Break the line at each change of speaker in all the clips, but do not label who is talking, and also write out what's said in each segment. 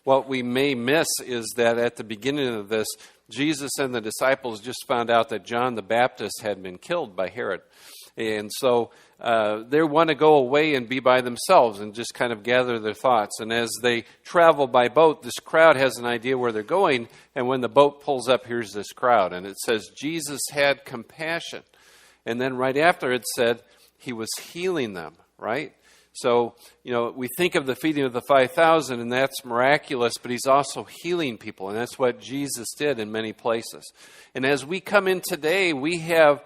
what we may miss is that at the beginning of this, Jesus and the disciples just found out that John the Baptist had been killed by Herod. And so they want to go away and be by themselves and just kind of gather their thoughts. And as they travel by boat, this crowd has an idea where they're going. And when the boat pulls up, here's this crowd. And it says, Jesus had compassion. And then right after it said, he was healing them, right? So, we think of the feeding of the 5,000, and that's miraculous, but he's also healing people. And that's what Jesus did in many places. And as we come in today, we have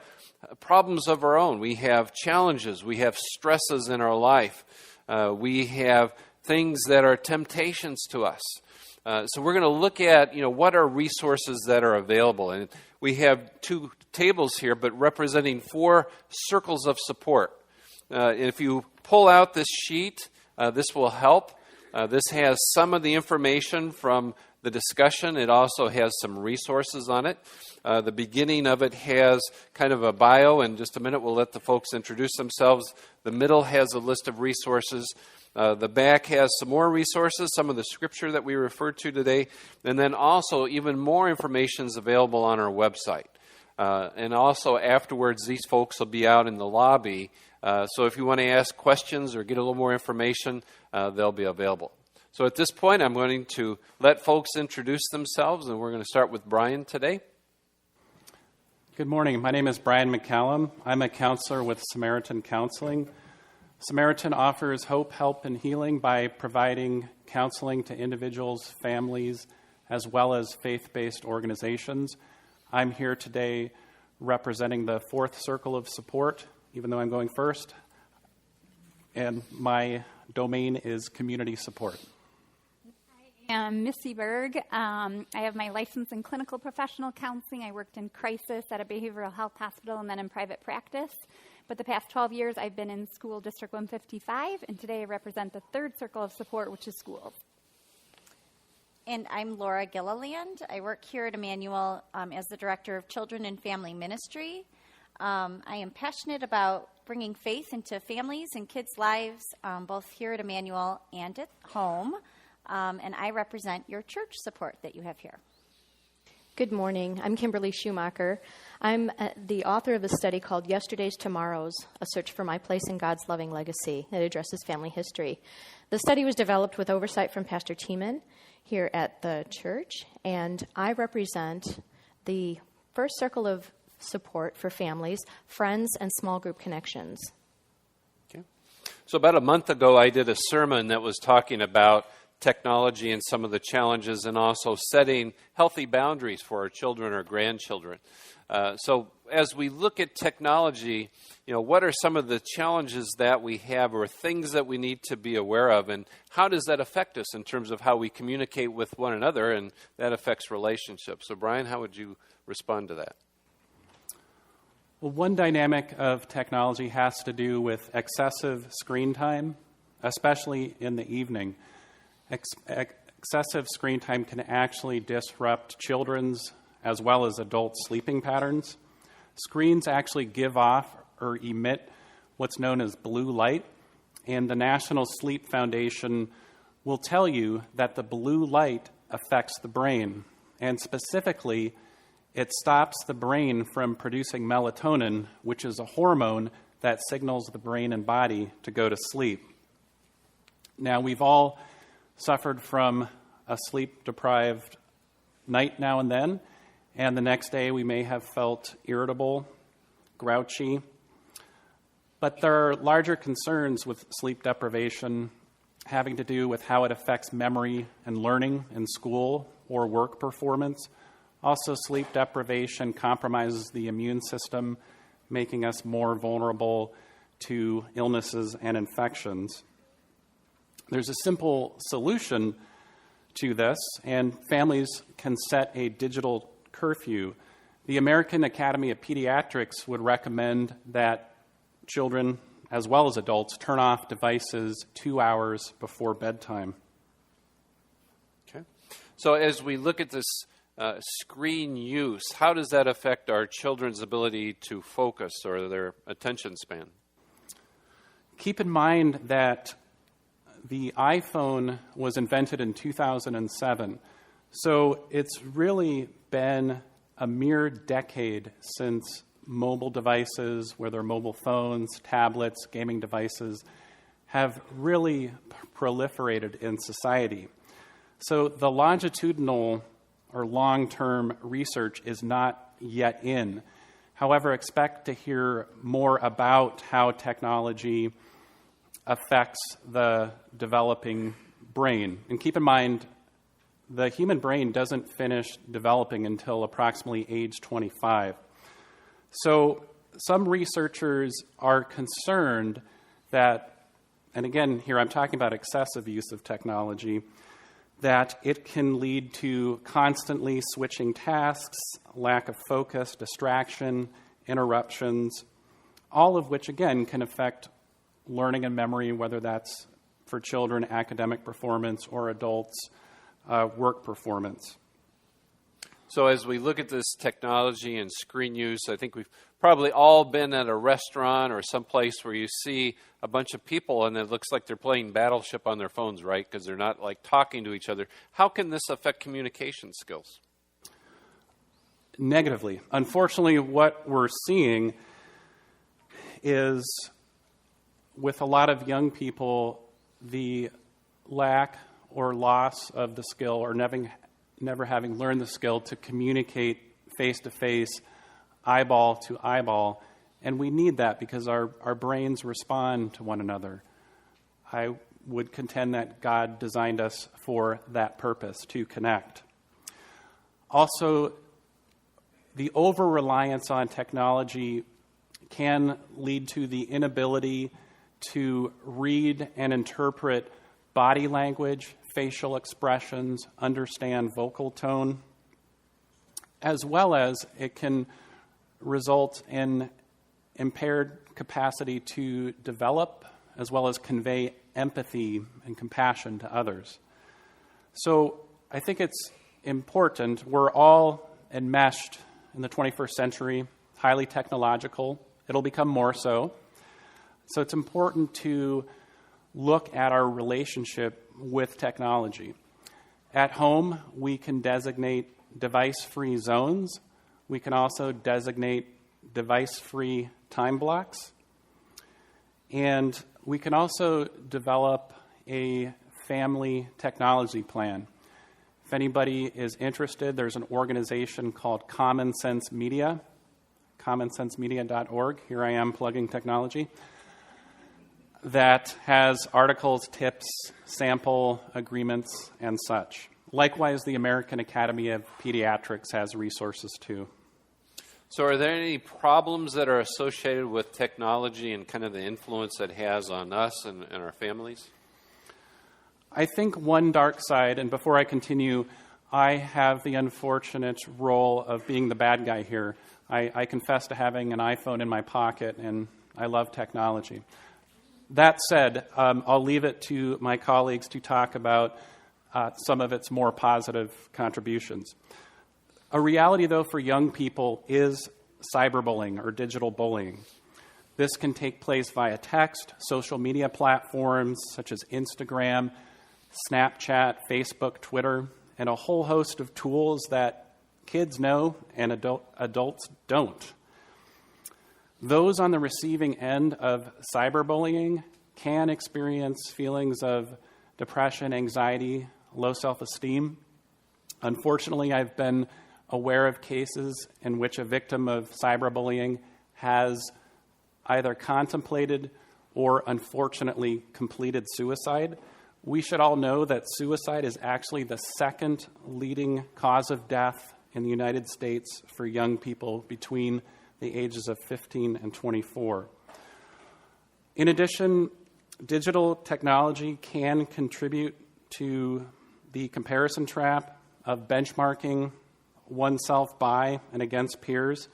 problems of our own. We have challenges. We have stresses in our life. We have things that are temptations to us. So we're going to look at, what are resources that are available. And we have two tables here, but representing 4 circles of support. If you pull out this sheet, this will help. This has some of the information from the discussion. It also has some resources on it. The beginning of it has kind of a bio. In just a minute, we'll let the folks introduce themselves. The middle has a list of resources. The back has some more resources, some of the scripture that we referred to today. And then also even more information is available on our website. And also afterwards, these folks will be out in the lobby. So if you want to ask questions or get a little more information, they'll be available. So at this point, I'm going to let folks introduce themselves, and we're going to start with Brian today.
Good morning. My name is Brian McCallum. I'm a counselor with Samaritan Counseling. Samaritan offers hope, help, and healing by providing counseling to individuals, families, as well as faith-based organizations. I'm here today representing the 4th circle of support, even though I'm going first, and my domain is community support.
I am Missy Berg. I have my license in clinical professional counseling. I worked in crisis at a behavioral health hospital and then in private practice. But the past 12 years, I've been in School District 155, and today I represent the 3rd circle of support, which is schools.
And I'm Laura Gilliland. I work here at Emmanuel as the Director of Children and Family Ministry. I am passionate about bringing faith into families and kids' lives, both here at Emmanuel and at home. And I represent your church support that you have here.
Good morning. I'm Kimberly Schumacher. I'm the author of a study called Yesterday's Tomorrows, A Search for My Place in God's Loving Legacy that addresses family history. The study was developed with oversight from Pastor Tiemann here at the church, and I represent the 1st circle of support for families, friends, and small group connections.
Okay. So about a month ago, I did a sermon that was talking about technology and some of the challenges, and also setting healthy boundaries for our children or grandchildren. So as we look at technology, what are some of the challenges that we have or things that we need to be aware of, and how does that affect us in terms of how we communicate with one another, and that affects relationships? So Brian, how would you respond to that?
Well, one dynamic of technology has to do with excessive screen time, especially in the evening. Excessive screen time can actually disrupt children's as well as adults' sleeping patterns. Screens actually give off or emit what's known as blue light, and the National Sleep Foundation will tell you that the blue light affects the brain, and specifically, it stops the brain from producing melatonin, which is a hormone that signals the brain and body to go to sleep. Now, we've all suffered from a sleep-deprived night now and then, and the next day we may have felt irritable, grouchy. But there are larger concerns with sleep deprivation having to do with how it affects memory and learning in school or work performance. Also, sleep deprivation compromises the immune system, making us more vulnerable to illnesses and infections. There's a simple solution to this, and families can set a digital curfew. The American Academy of Pediatrics would recommend that children, as well as adults, turn off devices 2 hours before bedtime.
Okay. So as we look at this screen use, how does that affect our children's ability to focus or their attention span?
Keep in mind that the iPhone was invented in 2007. So it's really been a mere decade since mobile devices, whether mobile phones, tablets, gaming devices, have really proliferated in society. So the longitudinal or long-term research is not yet in. However, expect to hear more about how technology affects the developing brain. And keep in mind, the human brain doesn't finish developing until approximately age 25. So some researchers are concerned that, and again, here I'm talking about excessive use of technology, that it can lead to constantly switching tasks, lack of focus, distraction, interruptions, all of which, again, can affect learning and memory, whether that's for children, academic performance, or adults, work performance.
So as we look at this technology and screen use, I think we've probably all been at a restaurant or someplace where you see a bunch of people and it looks like they're playing Battleship on their phones, right? Because they're not like talking to each other. How can this affect communication skills?
Negatively. Unfortunately, what we're seeing is with a lot of young people, the lack or loss of the skill or never having learned the skill to communicate face-to-face, eyeball to eyeball. And we need that because our brains respond to one another. I would contend that God designed us for that purpose, to connect. Also, the over-reliance on technology can lead to the inability to read and interpret body language, facial expressions, understand vocal tone, as well as it can result in impaired capacity to develop as well as convey empathy and compassion to others. So I think it's important. We're all enmeshed in the 21st century, highly technological. It'll become more so. So it's important to look at our relationship with technology. At home, we can designate device-free zones. We can also designate device-free time blocks. And we can also develop a family technology plan. If anybody is interested, there's an organization called Common Sense Media, commonsensemedia.org. Here I am plugging technology. That has articles, tips, sample agreements, and such. Likewise, the American Academy of Pediatrics has resources too.
So are there any problems that are associated with technology and kind of the influence it has on us and our families?
I think one dark side, and before I continue, I have the unfortunate role of being the bad guy here. I confess to having an iPhone in my pocket, and I love technology. That said, I'll leave it to my colleagues to talk about some of its more positive contributions. A reality, though, for young people is cyberbullying or digital bullying. This can take place via text, social media platforms such as Instagram, Snapchat, Facebook, Twitter, and a whole host of tools that kids know and adults don't. Those on the receiving end of cyberbullying can experience feelings of depression, anxiety, low self-esteem. Unfortunately, I've been aware of cases in which a victim of cyberbullying has either contemplated or unfortunately completed suicide. We should all know that suicide is actually the second leading cause of death in the United States for young people between the ages of 15 and 24. In addition, digital technology can contribute to the comparison trap of benchmarking oneself by and against peers,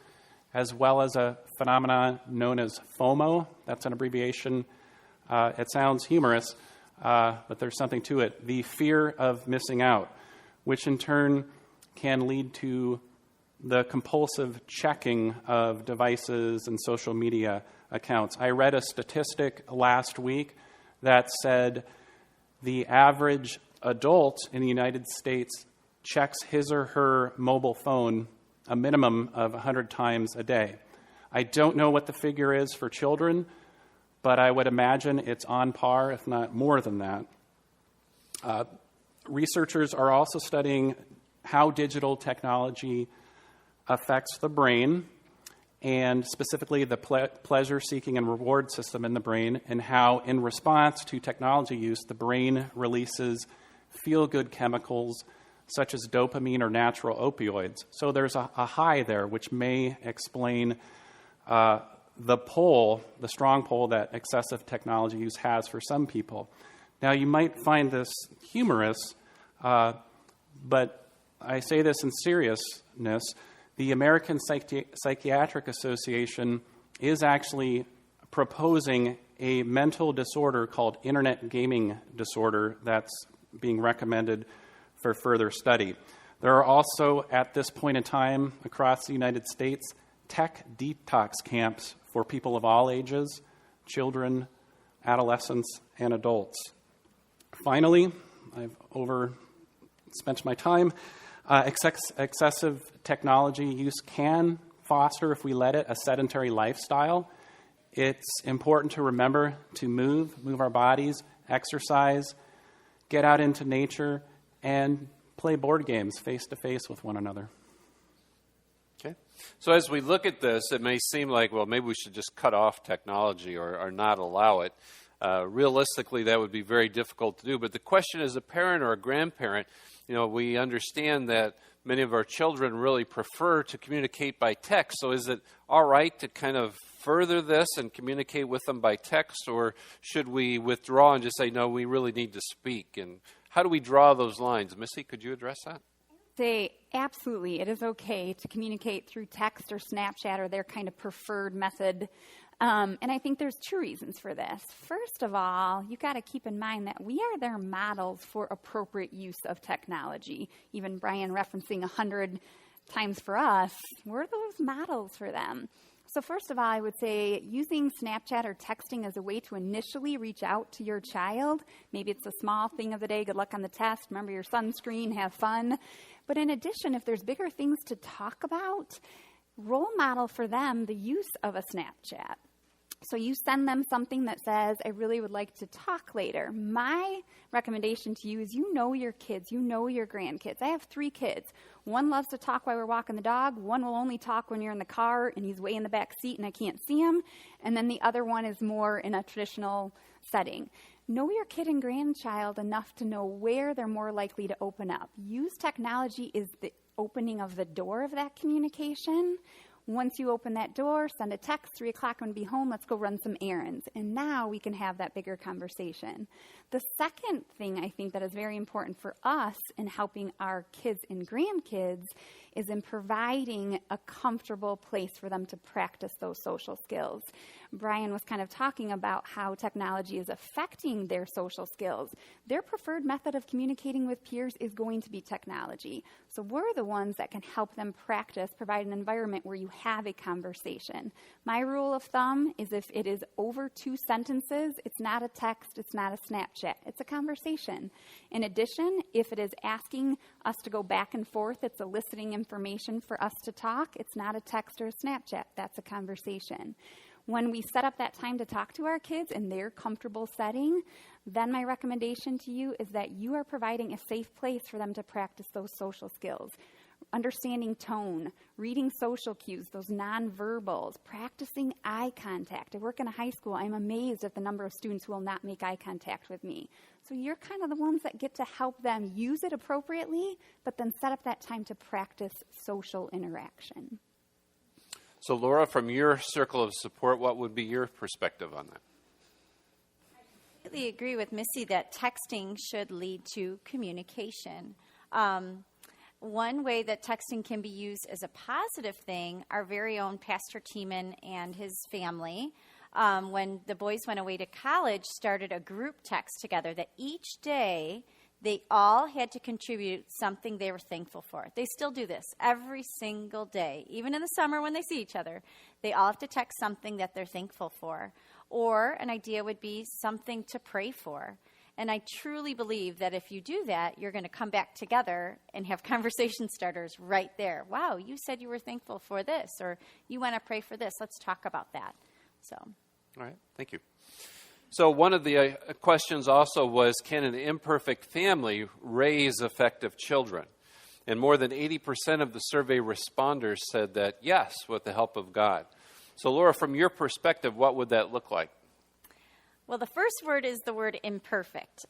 as well as a phenomenon known as FOMO. That's an abbreviation. It sounds humorous, but there's something to it. The fear of missing out, which in turn can lead to the compulsive checking of devices and social media accounts. I read a statistic last week that said the average adult in the United States checks his or her mobile phone a minimum of 100 times a day. I don't know what the figure is for children, but I would imagine it's on par, if not more than that. Researchers are also studying how digital technology affects the brain, and specifically the pleasure-seeking and reward system in the brain, and how, in response to technology use, the brain releases feel-good chemicals such as dopamine or natural opioids. So there's a high there, which may explain the strong pull that excessive technology use has for some people. Now, you might find this humorous, but I say this in seriousness. The American Psychiatric Association is actually proposing a mental disorder called internet gaming disorder that's being recommended for further study. There are also, at this point in time, across the United States, tech detox camps for people of all ages, children, adolescents, and adults. Finally, I've overspent my time. Excessive technology use can foster, if we let it, a sedentary lifestyle. It's important to remember to move our bodies, exercise, get out into nature, and play board games face-to-face with one another.
Okay. So as we look at this, it may seem like, well, maybe we should just cut off technology or not allow it. Realistically, that would be very difficult to do. But the question as a parent or a grandparent, we understand that many of our children really prefer to communicate by text. So is it all right to kind of further this and communicate with them by text, or should we withdraw and just say, no, we really need to speak? And how do we draw those lines? Missy, could you address that?
Say, absolutely, it is okay to communicate through text or Snapchat or their kind of preferred method. And I think there's two reasons for this. First of all, you got to keep in mind that we are their models for appropriate use of technology. Even Brian referencing 100 times for us, we're those models for them. So first of all, I would say using Snapchat or texting as a way to initially reach out to your child. Maybe it's a small thing of the day, good luck on the test, remember your sunscreen, have fun. But in addition, if there's bigger things to talk about, role model for them the use of a Snapchat. So you send them something that says, I really would like to talk later. My recommendation to you is you know your kids, you know your grandkids. I have 3 kids. One loves to talk while we're walking the dog. One will only talk when you're in the car and he's way in the back seat and I can't see him. And then the other one is more in a traditional setting. Know your kid and grandchild enough to know where they're more likely to open up. Use technology as the opening of the door of that communication. Once you open that door, send a text, 3 o'clock, I'm going to be home, let's go run some errands. And now we can have that bigger conversation. The second thing I think that is very important for us in helping our kids and grandkids is in providing a comfortable place for them to practice those social skills. Brian was kind of talking about how technology is affecting their social skills. Their preferred method of communicating with peers is going to be technology. So we're the ones that can help them practice, provide an environment where you have a conversation. My rule of thumb is if it is over 2 sentences, it's not a text, it's not a Snapchat, it's a conversation. In addition, if it is asking us to go back and forth, it's eliciting information for us to talk, it's not a text or a Snapchat, that's a conversation. When we set up that time to talk to our kids in their comfortable setting, then my recommendation to you is that you are providing a safe place for them to practice those social skills. Understanding tone, reading social cues, those nonverbals, practicing eye contact. I work in a high school. I'm amazed at the number of students who will not make eye contact with me. So you're kind of the ones that get to help them use it appropriately, but then set up that time to practice social interaction.
So, Laura, from your circle of support, what would be your perspective on that?
I completely agree with Missy that texting should lead to communication. One way that texting can be used as a positive thing, our very own Pastor Tiemann and his family, when the boys went away to college, started a group text together that each day they all had to contribute something they were thankful for. They still do this every single day. Even in the summer when they see each other, they all have to text something that they're thankful for. Or an idea would be something to pray for. And I truly believe that if you do that, you're going to come back together and have conversation starters right there. Wow, you said you were thankful for this, or you want to pray for this. Let's talk about that. So,
All right, thank you. So one of the questions also was, can an imperfect family raise effective children? And more than 80% of the survey responders said that yes, with the help of God. So Laura, from your perspective, what would that look like?
well, the first word is the word imperfect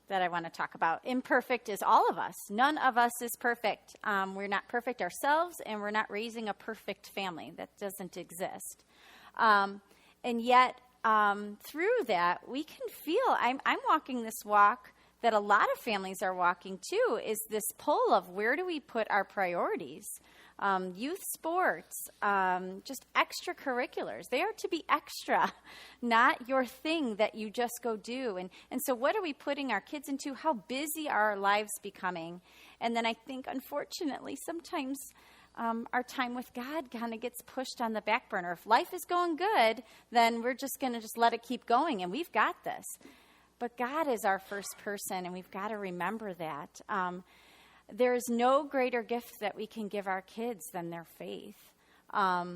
that I want to talk about. Imperfect is all of us. None of us is perfect. We're not perfect ourselves, and we're not raising a perfect family. That doesn't exist. And yet, through that, we can feel, I'm walking this walk that a lot of families are walking too, is this pull of where do we put our priorities? Youth sports, just extracurriculars. They are to be extra, not your thing that you just go do. And so what are we putting our kids into? How busy are our lives becoming? And then I think, unfortunately, sometimes our time with God kind of gets pushed on the back burner. If life is going good, then we're just going to just let it keep going, and we've got this. But God is our first person, and we've got to remember that. There is no greater gift that we can give our kids than their faith. I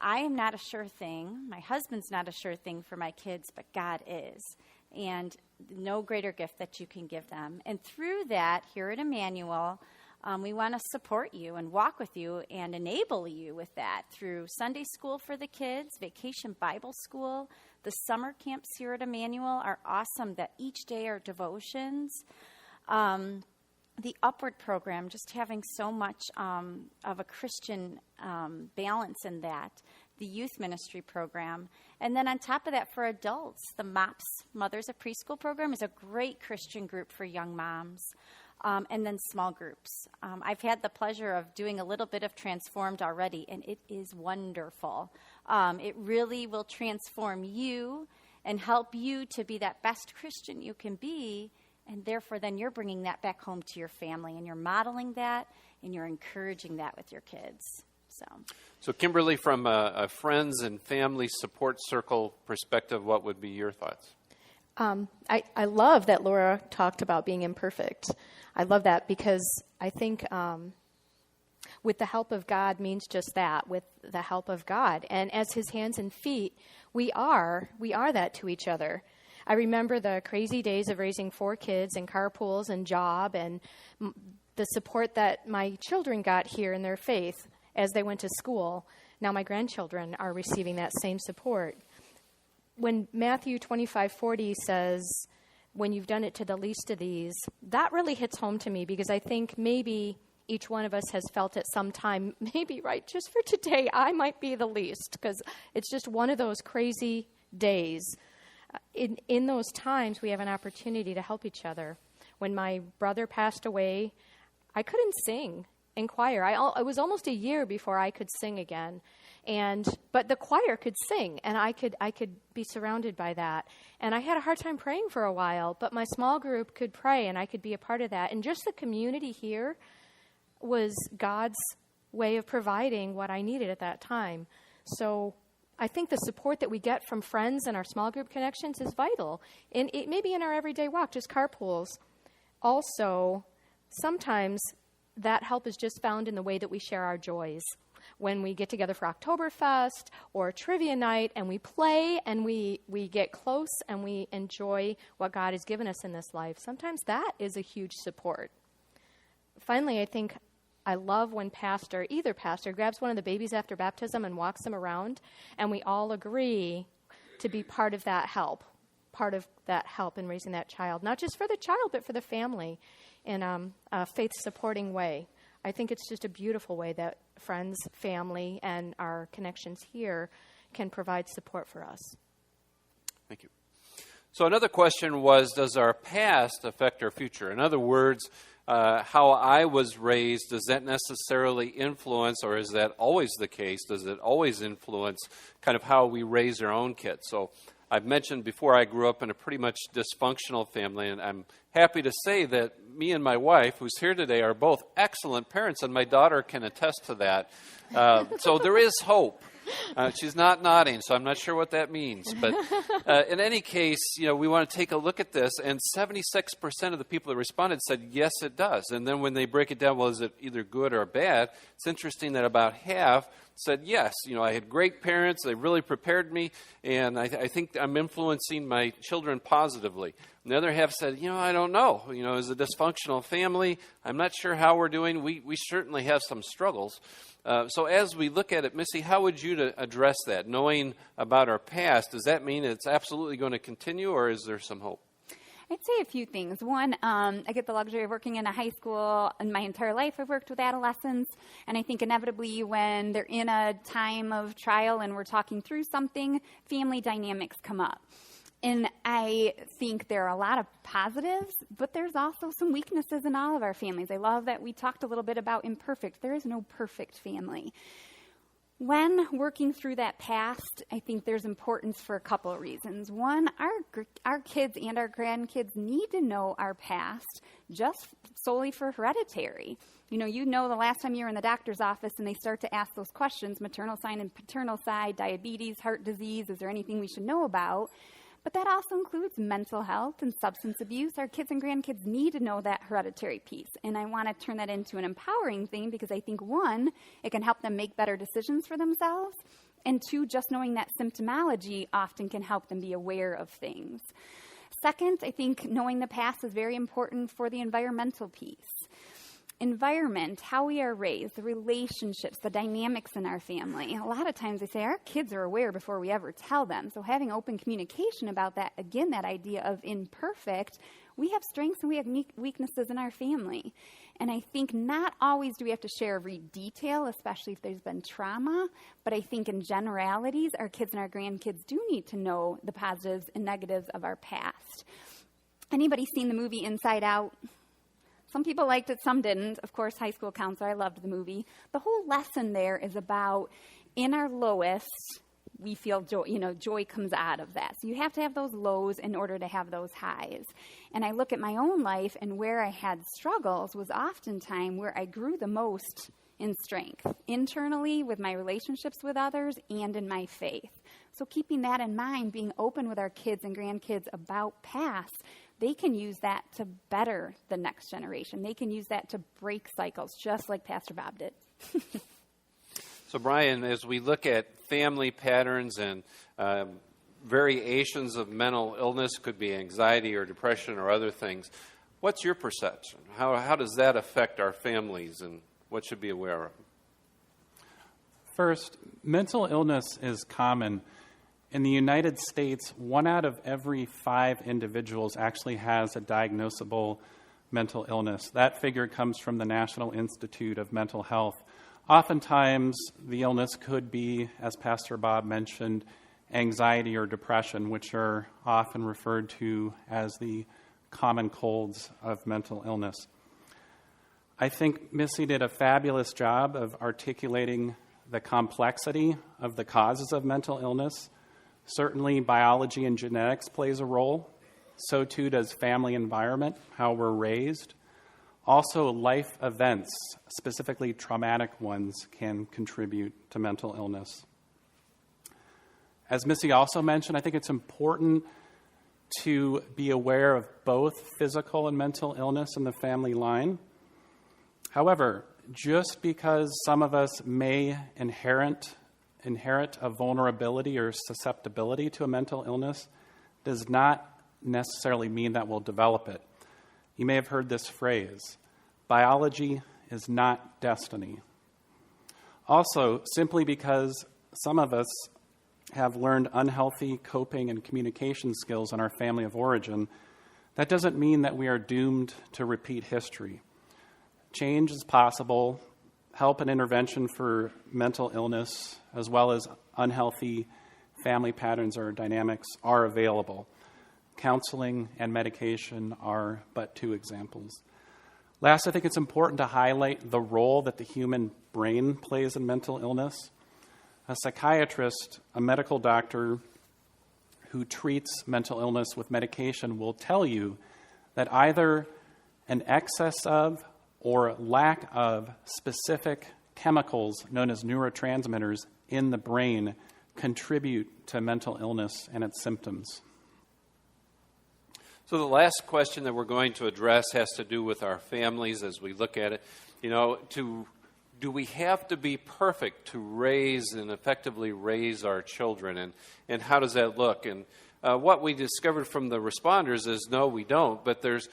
am not a sure thing. My husband's not a sure thing for my kids, but God is. And no greater gift that you can give them. And through that, here at Emmanuel, we want to support you and walk with you and enable you with that through Sunday school for the kids, Vacation Bible School. The summer camps here at Emmanuel are awesome, that each day are devotions. The Upward program, just having so much of a Christian balance in that. The youth ministry program. And then on top of that, for adults, the MOPS, Mothers of Preschool program, is a great Christian group for young moms. And then small groups. I've had the pleasure of doing a little bit of Transformed already, and it is wonderful. It really will transform you and help you to be that best Christian you can be. And therefore, then you're bringing that back home to your family, and you're modeling that, and you're encouraging that with your kids. So
Kimberly, from a friends and family support circle perspective, what would be your thoughts?
I love that Laura talked about being imperfect. I love that because I think with the help of God means just that, with the help of God. And as his hands and feet, we are that to each other. I remember the crazy days of raising 4 kids and carpools and job and the support that my children got here in their faith as they went to school. Now my grandchildren are receiving that same support. When Matthew 25:40 says, when you've done it to the least of these, that really hits home to me because I think maybe each one of us has felt at some time, maybe right just for today, I might be the least because it's just one of those crazy days. In those times, we have an opportunity to help each other. When my brother passed away, I couldn't sing in choir. It was almost a year before I could sing again. But the choir could sing, and I could be surrounded by that. And I had a hard time praying for a while, but my small group could pray, and I could be a part of that. And just the community here was God's way of providing what I needed at that time. So I think the support that we get from friends and our small group connections is vital. And it may be in our everyday walk, just carpools. Also, sometimes that help is just found in the way that we share our joys. When we get together for Oktoberfest or trivia night and we play and we get close and we enjoy what God has given us in this life, sometimes that is a huge support. Finally, I think I love when either pastor grabs one of the babies after baptism and walks them around, and we all agree to be part of that help in raising that child, not just for the child, but for the family in a faith-supporting way. I think it's just a beautiful way that friends, family, and our connections here can provide support for us.
Thank you. So another question was, does our past affect our future? In other words, how I was raised, does that necessarily influence, or is that always the case? Does it always influence kind of how we raise our own kids? So I've mentioned before I grew up in a pretty much dysfunctional family, and I'm happy to say that me and my wife, who's here today, are both excellent parents, and my daughter can attest to that. So there is hope. She's not nodding, so I'm not sure what that means. But in any case, we want to take a look at this, and 76% of the people that responded said, yes, it does. And then when they break it down, well, is it either good or bad? It's interesting that about half said, yes, I had great parents, they really prepared me, and I think I'm influencing my children positively. And the other half said, I don't know. Is it a dysfunctional family? I'm not sure how we're doing. We certainly have some struggles. So as we look at it, Missy, how would you address that? Knowing about our past, does that mean it's absolutely going to continue, or is there some hope?
I'd say a few things. One, I get the luxury of working in a high school, and my entire life I've worked with adolescents, and I think inevitably when they're in a time of trial and we're talking through something, family dynamics come up. And I think there are a lot of positives, but there's also some weaknesses in all of our families. I love that we talked a little bit about imperfect. There is no perfect family. When working through that past, I think there's importance for a couple of reasons. One, our kids and our grandkids need to know our past just solely for hereditary. You know the last time you were in the doctor's office and they start to ask those questions, maternal side and paternal side, diabetes, heart disease, is there anything we should know about? But that also includes mental health and substance abuse. Our kids and grandkids need to know that hereditary piece. And I want to turn that into an empowering thing because I think, one, it can help them make better decisions for themselves. And two, just knowing that symptomology often can help them be aware of things. Second, I think knowing the past is very important for the environmental piece. Environment, how we are raised, the relationships, the dynamics in our family. A lot of times they say our kids are aware before we ever tell them. So having open communication about that, again, that idea of imperfect, we have strengths and we have weaknesses in our family. And I think not always do we have to share every detail, especially if there's been trauma, but I think in generalities, our kids and our grandkids do need to know the positives and negatives of our past. Anybody seen the movie Inside Out? Some people liked it, some didn't. Of course, high school counselor, I loved the movie. The whole lesson there is about in our lowest, we feel joy, joy comes out of that. So you have to have those lows in order to have those highs. And I look at my own life, and where I had struggles was oftentimes where I grew the most in strength, internally with my relationships with others and in my faith. So keeping that in mind, being open with our kids and grandkids about past, they can use that to better the next generation. They can use that to break cycles, just like Pastor Bob did.
So, Brian, as we look at family patterns and variations of mental illness, could be anxiety or depression or other things, what's your perception? How does that affect our families, and what should we be aware of?
First, mental illness is common. In the United States, 1 out of every 5 individuals actually has a diagnosable mental illness. That figure comes from the National Institute of Mental Health. Oftentimes, the illness could be, as Pastor Bob mentioned, anxiety or depression, which are often referred to as the common colds of mental illness. I think Missy did a fabulous job of articulating the complexity of the causes of mental illness. Certainly, biology and genetics plays a role. So too does family environment, how we're raised. Also, life events, specifically traumatic ones, can contribute to mental illness. As Missy also mentioned, I think it's important to be aware of both physical and mental illness in the family line. However, just because some of us may inherit a vulnerability or susceptibility to a mental illness does not necessarily mean that we'll develop it. You may have heard this phrase, biology is not destiny. Also, simply because some of us have learned unhealthy coping and communication skills in our family of origin, that doesn't mean that we are doomed to repeat history. Change is possible. Help and intervention for mental illness, as well as unhealthy family patterns or dynamics, are available. Counseling and medication are but 2 examples. Last, I think it's important to highlight the role that the human brain plays in mental illness. A psychiatrist, a medical doctor who treats mental illness with medication will tell you that either an excess of or lack of specific chemicals known as neurotransmitters in the brain contribute to mental illness and its symptoms.
So the last question that we're going to address has to do with our families as we look at it. Do we have to be perfect to raise and effectively raise our children? And how does that look? And what we discovered from the responders is no, we don't. But there's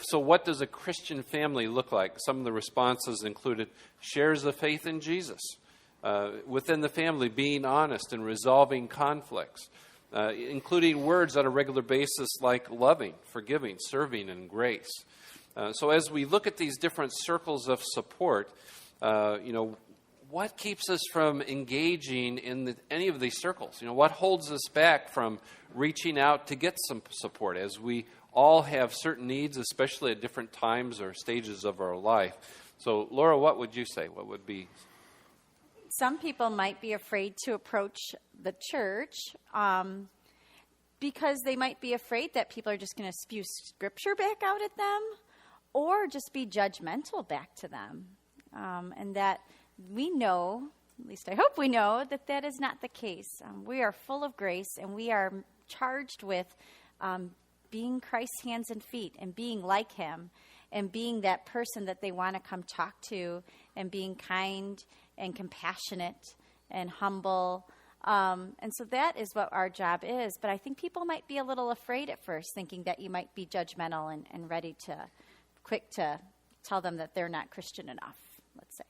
so what does a Christian family look like? Some of the responses included shares of faith in Jesus. Within the family, being honest and resolving conflicts. Including words on a regular basis like loving, forgiving, serving, and grace. So as we look at these different circles of support, what keeps us from engaging in any of these circles? What holds us back from reaching out to get some support as we all have certain needs, especially at different times or stages of our life? So, Laura, what would you say? What would be...
Some people might be afraid to approach the church because they might be afraid that people are just going to spew scripture back out at them or just be judgmental back to them. And that we know, at least I hope we know, that that is not the case. We are full of grace, and we are charged with being Christ's hands and feet and being like him and being that person that they want to come talk to and being kind and compassionate and humble. And so that is what our job is. But I think people might be a little afraid at first, thinking that you might be judgmental and quick to tell them that they're not Christian enough, let's say.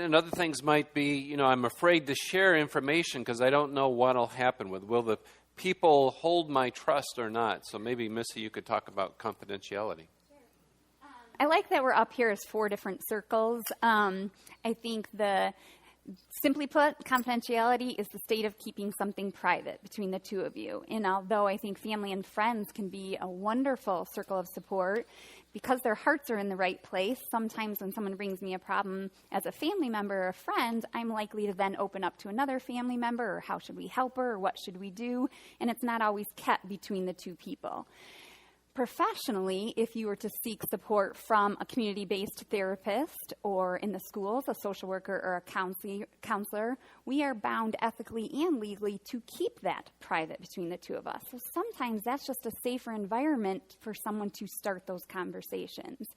And other things might be, I'm afraid to share information because I don't know what will happen with. Will the people hold my trust or not? So maybe, Missy, you could talk about confidentiality.
I like that we're up here as 4 different circles. I think simply put, confidentiality is the state of keeping something private between the two of you. And although I think family and friends can be a wonderful circle of support, because their hearts are in the right place, sometimes when someone brings me a problem as a family member or a friend, I'm likely to then open up to another family member, or how should we help her, or what should we do? And it's not always kept between the two people. Professionally, if you were to seek support from a community-based therapist or in the schools, a social worker or a counselor, we are bound ethically and legally to keep that private between the two of us. So sometimes that's just a safer environment for someone to start those conversations.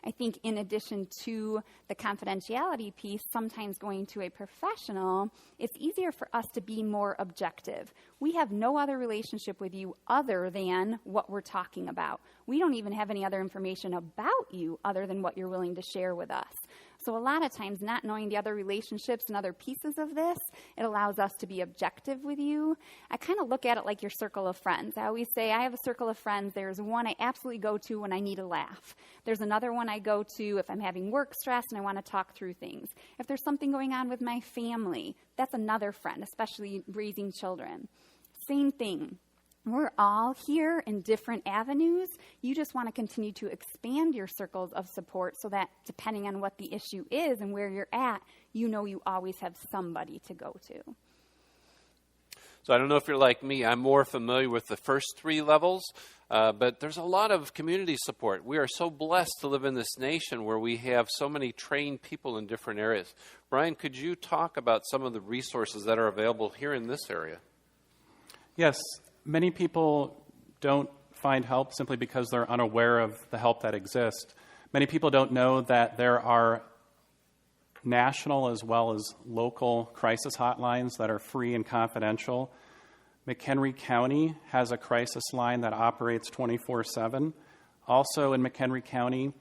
I think in addition to the confidentiality piece, sometimes going to a professional, it's easier for us to be more objective. We have no other relationship with you other than what we're talking about. We don't even have any other information about you other than what you're willing to share with us. So a lot of times, not knowing the other relationships and other pieces of this, it allows us to be objective with you. I kind of look at it like your circle of friends. I always say I have a circle of friends. There's one I absolutely go to when I need a laugh. There's another one I go to if I'm having work stress and I want to talk through things. If there's something going on with my family, that's another friend, especially raising children. Same thing. We're all here in different avenues. You just want to continue to expand your circles of support so that depending on what the issue is and where you're at, you know you always have somebody to go to.
So I don't know if you're like me. I'm more familiar with the first 3 levels, but there's a lot of community support. We are so blessed to live in this nation where we have so many trained people in different areas. Brian, could you talk about some of the resources that are available here in this area?
Yes. Many people don't find help simply because they're unaware of the help that exists. Many people don't know that there are national as well as local crisis hotlines that are free and confidential. McHenry County has a crisis line that operates 24/7. Also in McHenry County,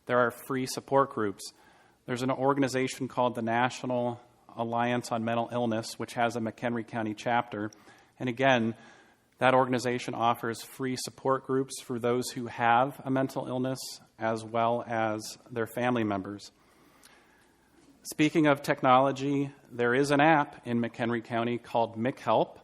there are free support groups. There's an organization called the National Alliance on Mental Illness, which has a McHenry County chapter. And again, that organization offers free support groups for those who have a mental illness as well as their family members. Speaking of technology, there is an app in McHenry County called McHelp,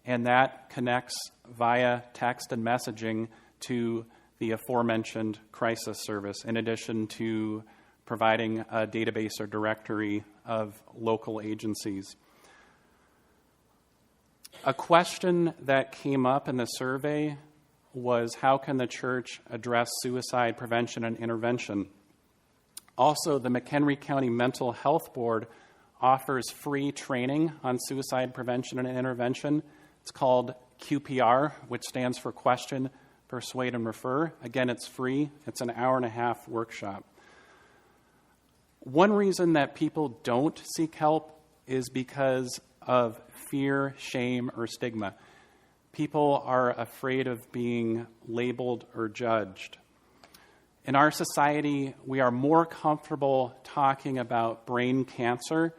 and that connects via text and messaging to the aforementioned crisis service, in addition to providing a database or directory of local agencies. A question that came up in the survey was, how can the church address suicide prevention and intervention? Also, the McHenry County Mental Health Board offers free training on suicide prevention and intervention. It's called QPR, which stands for Question, Persuade, and Refer. Again, it's free. It's an hour-and-a-half workshop. One reason that people don't seek help is because of fear, shame, or stigma. People are afraid of being labeled or judged. In our society, we are more comfortable talking about brain cancer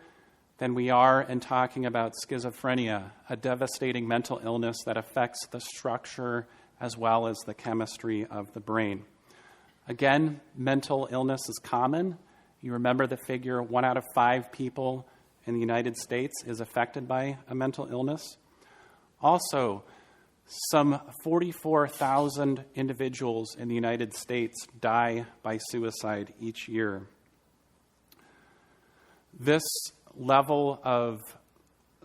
than we are in talking about schizophrenia, a devastating mental illness that affects the structure as well as the chemistry of the brain. Again, mental illness is common. You remember the figure, 1 out of 5 people in the United States is affected by a mental illness. Also, some 44,000 individuals in the United States die by suicide each year. This level of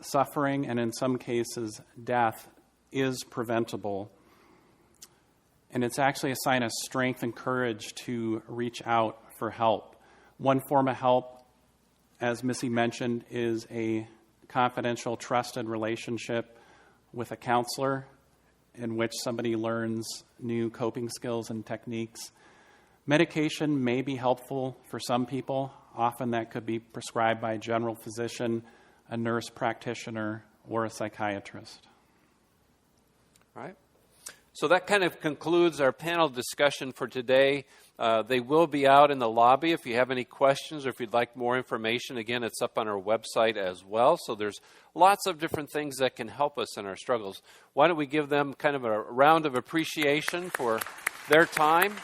suffering, and in some cases death, is preventable. And it's actually a sign of strength and courage to reach out for help. One form of help, as Missy mentioned, is a confidential, trusted relationship with a counselor in which somebody learns new coping skills and techniques. Medication may be helpful for some people. Often that could be prescribed by a general physician, a nurse practitioner, or a psychiatrist.
All right. So that kind of concludes our panel discussion for today. They will be out in the lobby if you have any questions or if you'd like more information. Again, it's up on our website as well. So there's lots of different things that can help us in our struggles. Why don't we give them kind of a round of appreciation for their time?